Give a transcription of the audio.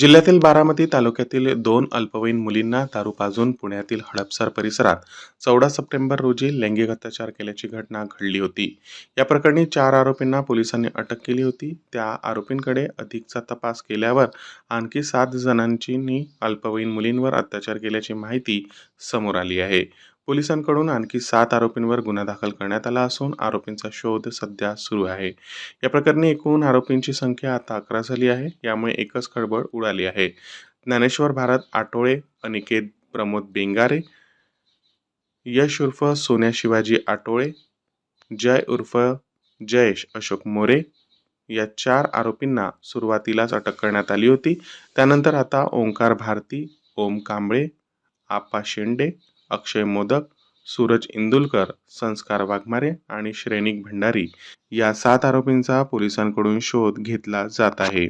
जिल्ह्यातील बारामती तालुक्यातील दोन अल्पवयीन मुलींना दारू पाजून पुण्यातील हडपसर परिसरात 14 सप्टेंबर रोजी लैंगिक अत्याचार केल्याची घटना घडली होती. या प्रकरणी 4 आरोपींना पोलिसांनी अटक केली होती. त्या आरोपींकडे अधिकचा तपास केल्यावर आणखी 7 जणांनी अल्पवयीन मुलींवर अत्याचार केल्याची माहिती समोर आली आहे. पोलिसांकडून आणखी 7 आरोपींवर गुन्हा दाखल करण्यात आला असून आरोपींचा शोध सध्या सुरू आहे. या प्रकरणी एकूण आरोपींची संख्या आता 11 झाली आहे. यामुळे एकच खळबळ उडाली आहे. ज्ञानेश्वर भारत आटोळे, अनिकेत प्रमोद बेंगारे, यश उर्फ सोन्या शिवाजी आटोळे, जय उर्फ जयेश अशोक मोरे या 4 आरोपींना सुरुवातीलाच अटक करण्यात आली होती. त्यानंतर आता ओंकार भारती, ओम कांबळे, आपा शेंडे, अक्षय मोदक, सूरज इंदुलकर, संस्कार वाघमारे आणि श्रेनिक भंडारी या 7 आरोपींचा पोलिसांकडून शोध घेतला जात आहे.